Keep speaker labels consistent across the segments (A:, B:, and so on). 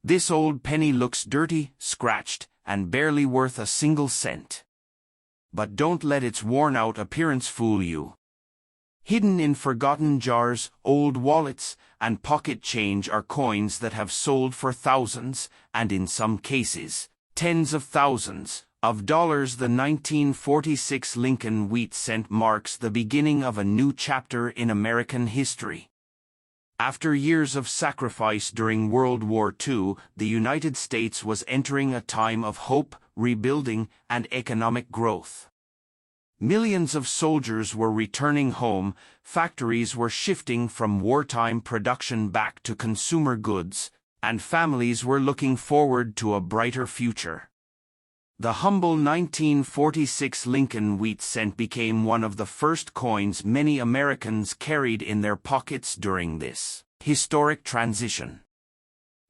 A: This old penny looks dirty, scratched, and barely worth a single cent. But don't let its worn-out appearance fool you. Hidden in forgotten jars, old wallets, and pocket change are coins that have sold for thousands, and in some cases, tens of thousands, of dollars. The 1946 Lincoln wheat cent marks the beginning of a new chapter in American history. After years of sacrifice during World War II, the United States was entering a time of hope, rebuilding, and economic growth. Millions of soldiers were returning home, factories were shifting from wartime production back to consumer goods, and families were looking forward to a brighter future. The humble 1946 Lincoln wheat cent became one of the first coins many Americans carried in their pockets during this historic transition.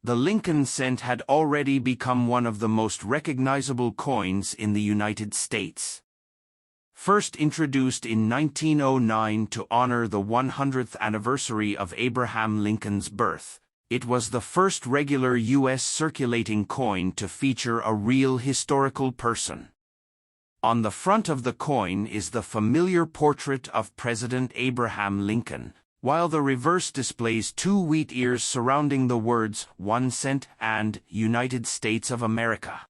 A: The Lincoln cent had already become one of the most recognizable coins in the United States. First introduced in 1909 to honor the 100th anniversary of Abraham Lincoln's birth, it was the first regular U.S. circulating coin to feature a real historical person. On the front of the coin is the familiar portrait of President Abraham Lincoln, while the reverse displays two wheat ears surrounding the words 1 cent and United States of America.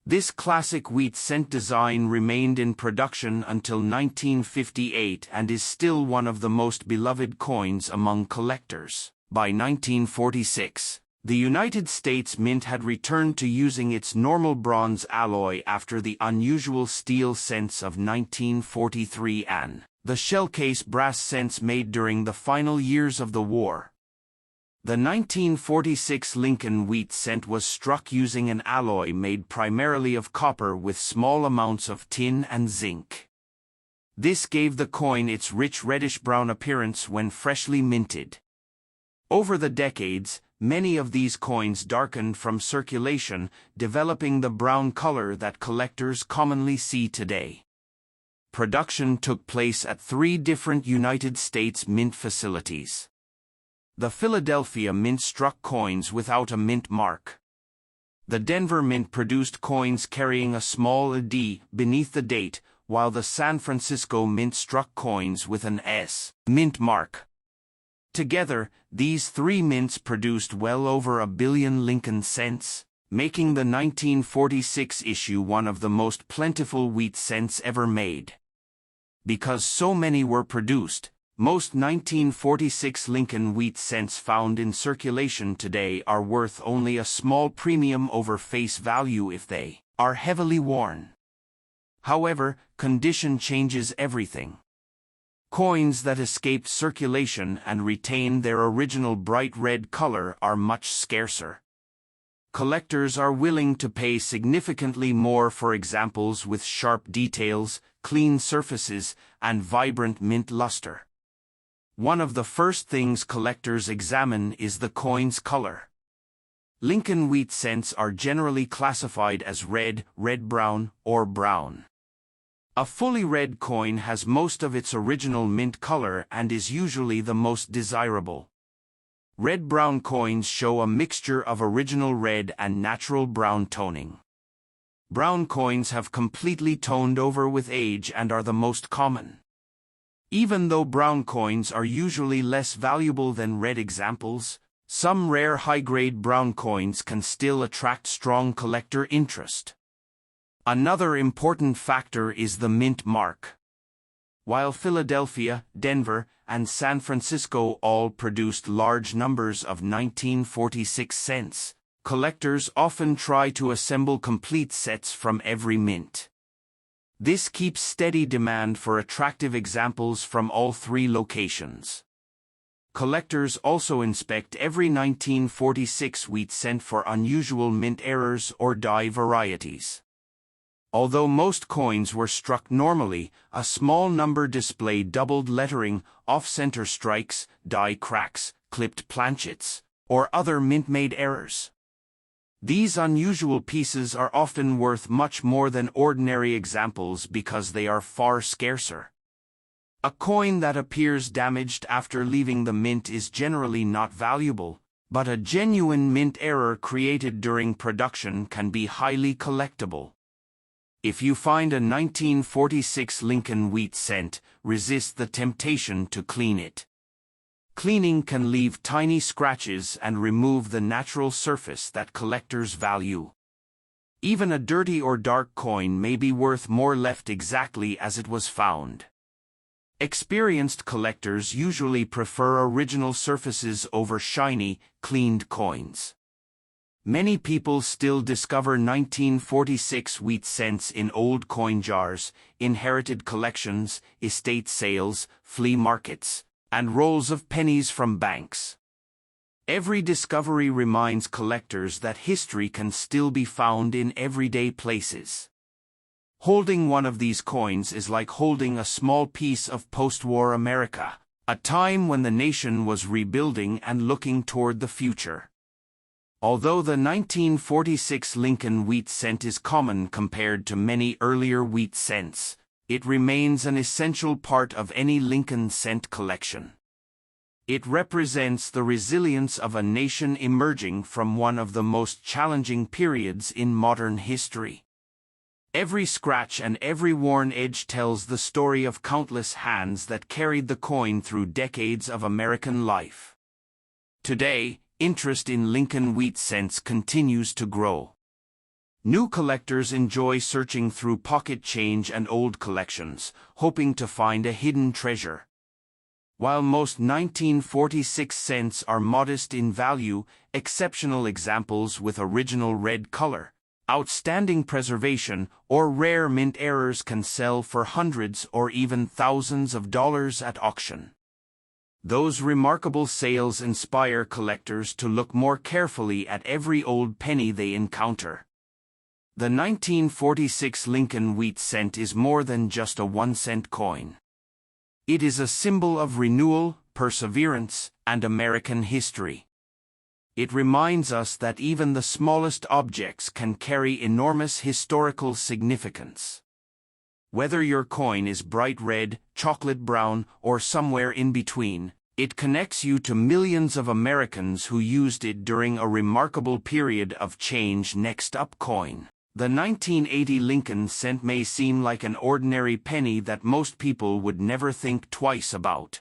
A: This classic wheat cent design remained in production until 1958 and is still one of the most beloved coins among collectors. By 1946, the United States Mint had returned to using its normal bronze alloy after the unusual steel cents of 1943 and the shell-case brass cents made during the final years of the war. The 1946 Lincoln wheat cent was struck using an alloy made primarily of copper with small amounts of tin and zinc. This gave the coin its rich reddish-brown appearance when freshly minted. Over the decades, many of these coins darkened from circulation, developing the brown color that collectors commonly see today. Production took place at 3 different United States Mint facilities. The Philadelphia Mint struck coins without a mint mark. The Denver Mint produced coins carrying a small D beneath the date, while the San Francisco Mint struck coins with an S mint mark. Together, these 3 mints produced well over 1 billion Lincoln cents, making the 1946 issue one of the most plentiful wheat cents ever made. Because so many were produced, most 1946 Lincoln wheat cents found in circulation today are worth only a small premium over face value if they are heavily worn. However, condition changes everything. Coins that escaped circulation and retain their original bright red color are much scarcer. Collectors are willing to pay significantly more for examples with sharp details, clean surfaces, and vibrant mint luster. One of the first things collectors examine is the coin's color. Lincoln wheat cents are generally classified as red, red-brown, or brown. A fully red coin has most of its original mint color and is usually the most desirable. Red-brown coins show a mixture of original red and natural brown toning. Brown coins have completely toned over with age and are the most common. Even though brown coins are usually less valuable than red examples, some rare high-grade brown coins can still attract strong collector interest. Another important factor is the mint mark. While Philadelphia, Denver, and San Francisco all produced large numbers of 1946 cents, collectors often try to assemble complete sets from every mint. This keeps steady demand for attractive examples from all 3 locations. Collectors also inspect every 1946 wheat cent for unusual mint errors or die varieties. Although most coins were struck normally, a small number displayed doubled lettering, off-center strikes, die cracks, clipped planchets, or other mint-made errors. These unusual pieces are often worth much more than ordinary examples because they are far scarcer. A coin that appears damaged after leaving the mint is generally not valuable, But a genuine mint error created during production can be highly collectible. If you find a 1946 Lincoln wheat cent, resist the temptation to clean it. Cleaning can leave tiny scratches and remove the natural surface that collectors value. Even a dirty or dark coin may be worth more left exactly as it was found. Experienced collectors usually prefer original surfaces over shiny, cleaned coins. Many people still discover 1946 wheat cents in old coin jars, inherited collections, estate sales, flea markets, and rolls of pennies from banks. Every discovery reminds collectors that history can still be found in everyday places. Holding one of these coins is like holding a small piece of post-war America, a time when the nation was rebuilding and looking toward the future. Although the 1946 Lincoln wheat cent is common compared to many earlier wheat cents, it remains an essential part of any Lincoln cent collection. It represents the resilience of a nation emerging from one of the most challenging periods in modern history. Every scratch and every worn edge tells the story of countless hands that carried the coin through decades of American life. Today, interest in Lincoln wheat cents continues to grow. New collectors enjoy searching through pocket change and old collections, hoping to find a hidden treasure. While most 1946 cents are modest in value, exceptional examples with original red color, outstanding preservation, or rare mint errors can sell for hundreds or even thousands of dollars at auction. Those remarkable sales inspire collectors to look more carefully at every old penny they encounter. The 1946 Lincoln wheat cent is more than just a 1-cent coin. It is a symbol of renewal, perseverance, and American history. It reminds us that even the smallest objects can carry enormous historical significance. Whether your coin is bright red, chocolate brown, or somewhere in between, it connects you to millions of Americans who used it during a remarkable period of change. Next up, coin. The 1980 Lincoln cent may seem like an ordinary penny that most people would never think twice about.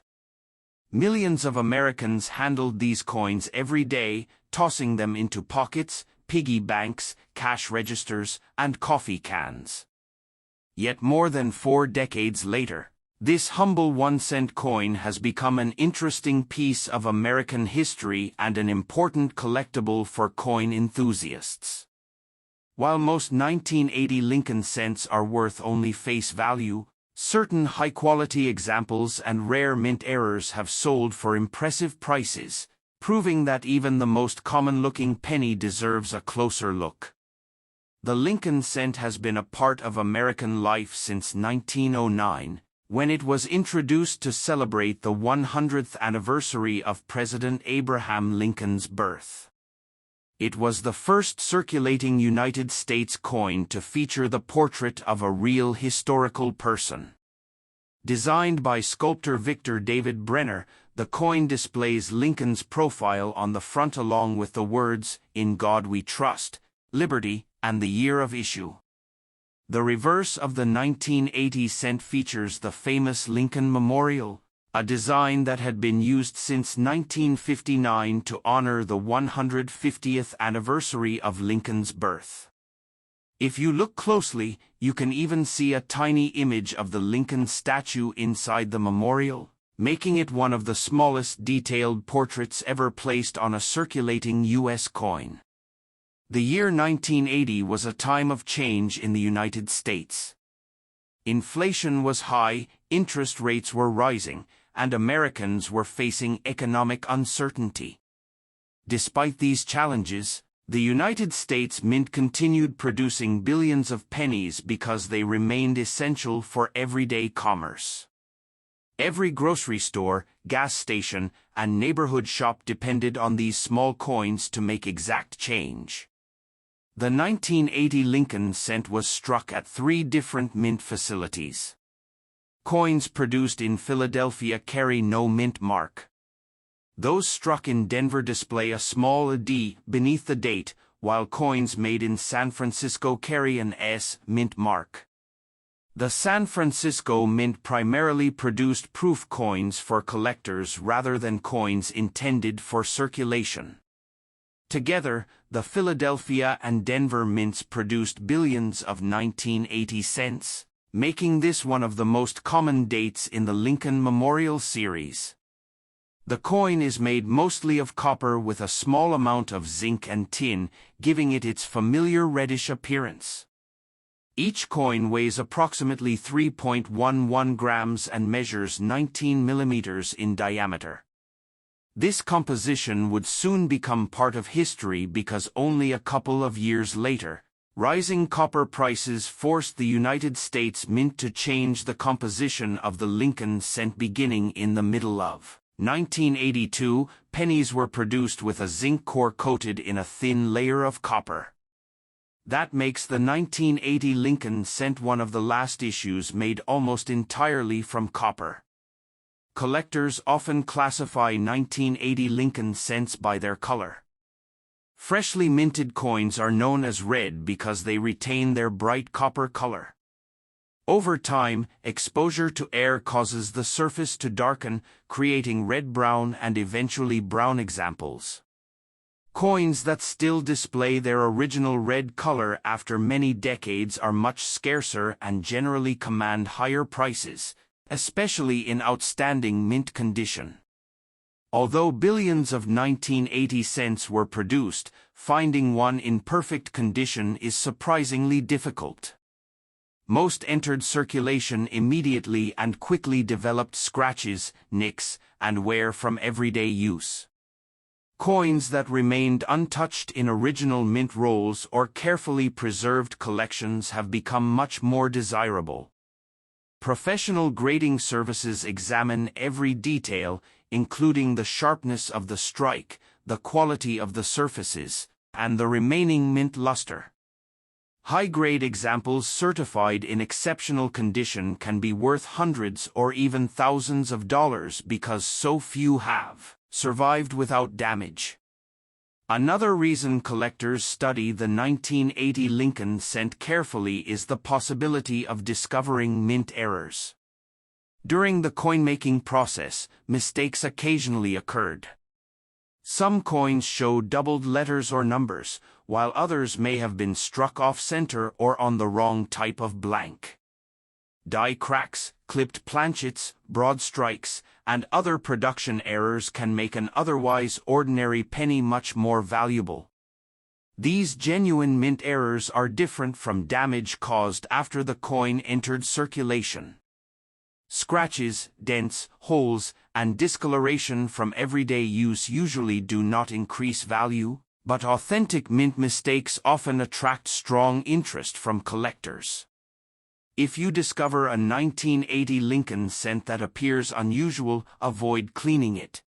A: Millions of Americans handled these coins every day, tossing them into pockets, piggy banks, cash registers, and coffee cans. Yet more than 4 decades later, this humble 1-cent coin has become an interesting piece of American history and an important collectible for coin enthusiasts. While most 1980 Lincoln cents are worth only face value, certain high-quality examples and rare mint errors have sold for impressive prices, proving that even the most common-looking penny deserves a closer look. The Lincoln cent has been a part of American life since 1909, when it was introduced to celebrate the 100th anniversary of President Abraham Lincoln's birth. It was the first circulating United States coin to feature the portrait of a real historical person. Designed by sculptor Victor David Brenner, the coin displays Lincoln's profile on the front along with the words, "In God We Trust," "Liberty," and the year of issue. The reverse of the 1980 cent features the famous Lincoln Memorial, a design that had been used since 1959 to honor the 150th anniversary of Lincoln's birth. If you look closely, you can even see a tiny image of the Lincoln statue inside the memorial, making it one of the smallest detailed portraits ever placed on a circulating U.S. coin. The year 1980 was a time of change in the United States. Inflation was high, interest rates were rising, and Americans were facing economic uncertainty. Despite these challenges, the United States Mint continued producing billions of pennies because they remained essential for everyday commerce. Every grocery store, gas station, and neighborhood shop depended on these small coins to make exact change. The 1980 Lincoln cent was struck at 3 different mint facilities. Coins produced in Philadelphia carry no mint mark. Those struck in Denver display a small D beneath the date, while coins made in San Francisco carry an S mint mark. The San Francisco Mint primarily produced proof coins for collectors rather than coins intended for circulation. Together, the Philadelphia and Denver mints produced billions of 1980 cents, making this one of the most common dates in the Lincoln Memorial series. The coin is made mostly of copper with a small amount of zinc and tin, giving it its familiar reddish appearance. Each coin weighs approximately 3.11 grams and measures 19 millimeters in diameter. This composition would soon become part of history because only a couple of years later, rising copper prices forced the United States Mint to change the composition of the Lincoln cent. Beginning in the middle of 1982, pennies were produced with a zinc core coated in a thin layer of copper. That makes the 1980 Lincoln cent one of the last issues made almost entirely from copper. Collectors often classify 1980 Lincoln cents by their color. Freshly minted coins are known as red because they retain their bright copper color. Over time, exposure to air causes the surface to darken, creating red-brown and eventually brown examples. Coins that still display their original red color after many decades are much scarcer and generally command higher prices, especially in outstanding mint condition. Although billions of 1980 cents were produced, finding one in perfect condition is surprisingly difficult. Most entered circulation immediately and quickly developed scratches, nicks, and wear from everyday use. Coins that remained untouched in original mint rolls or carefully preserved collections have become much more desirable. Professional grading services examine every detail, including the sharpness of the strike, the quality of the surfaces, and the remaining mint luster. High-grade examples certified in exceptional condition can be worth hundreds or even thousands of dollars because so few have survived without damage. Another reason collectors study the 1980 Lincoln cent carefully is the possibility of discovering mint errors. During the coin-making process, mistakes occasionally occurred. Some coins show doubled letters or numbers, while others may have been struck off-center or on the wrong type of blank. Die cracks, clipped planchets, broad strikes, and other production errors can make an otherwise ordinary penny much more valuable. These genuine mint errors are different from damage caused after the coin entered circulation. Scratches, dents, holes, and discoloration from everyday use usually do not increase value, but authentic mint mistakes often attract strong interest from collectors. If you discover a 1980 Lincoln cent that appears unusual, avoid cleaning it.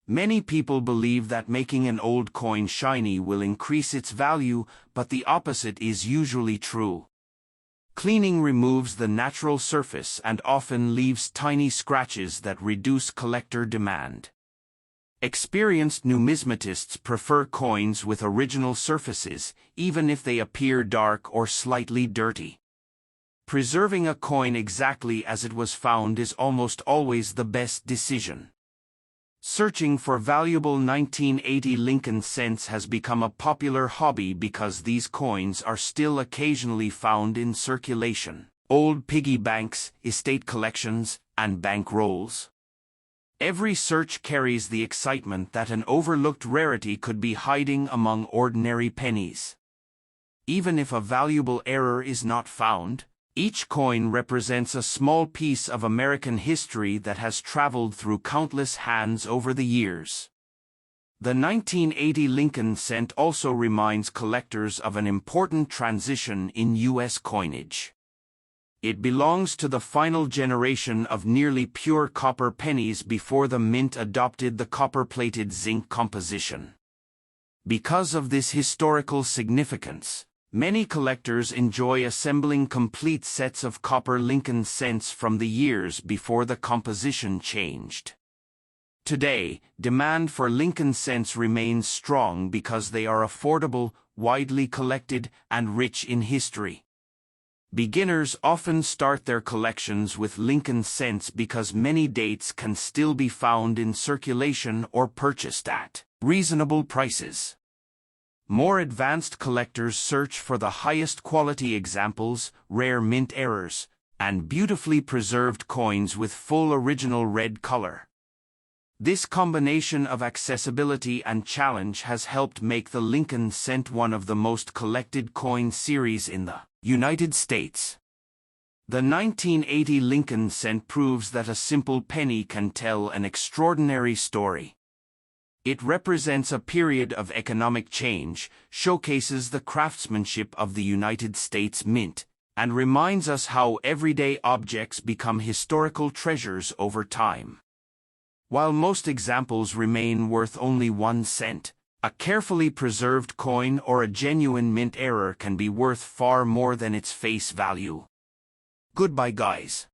A: Many people believe that making an old coin shiny will increase its value, but the opposite is usually true. Cleaning removes the natural surface and often leaves tiny scratches that reduce collector demand. Experienced numismatists prefer coins with original surfaces, even if they appear dark or slightly dirty. Preserving a coin exactly as it was found is almost always the best decision. Searching for valuable 1980 Lincoln cents has become a popular hobby because these coins are still occasionally found in circulation. Old piggy banks, estate collections, and bank rolls. Every search carries the excitement that an overlooked rarity could be hiding among ordinary pennies. Even if a valuable error is not found, each coin represents a small piece of American history that has traveled through countless hands over the years. The 1980 Lincoln cent also reminds collectors of an important transition in U.S. coinage. It belongs to the final generation of nearly pure copper pennies before the mint adopted the copper-plated zinc composition. Because of this historical significance, many collectors enjoy assembling complete sets of copper Lincoln cents from the years before the composition changed. Today, demand for Lincoln cents remains strong because they are affordable, widely collected, and rich in history. Beginners often start their collections with Lincoln cents because many dates can still be found in circulation or purchased at reasonable prices. More advanced collectors search for the highest quality examples, rare mint errors, and beautifully preserved coins with full original red color. This combination of accessibility and challenge has helped make the Lincoln cent one of the most collected coin series in the United States. The 1980 Lincoln cent proves that a simple penny can tell an extraordinary story. It represents a period of economic change, showcases the craftsmanship of the United States Mint, and reminds us how everyday objects become historical treasures over time. While most examples remain worth only 1 cent, a carefully preserved coin or a genuine mint error can be worth far more than its face value. Goodbye, guys.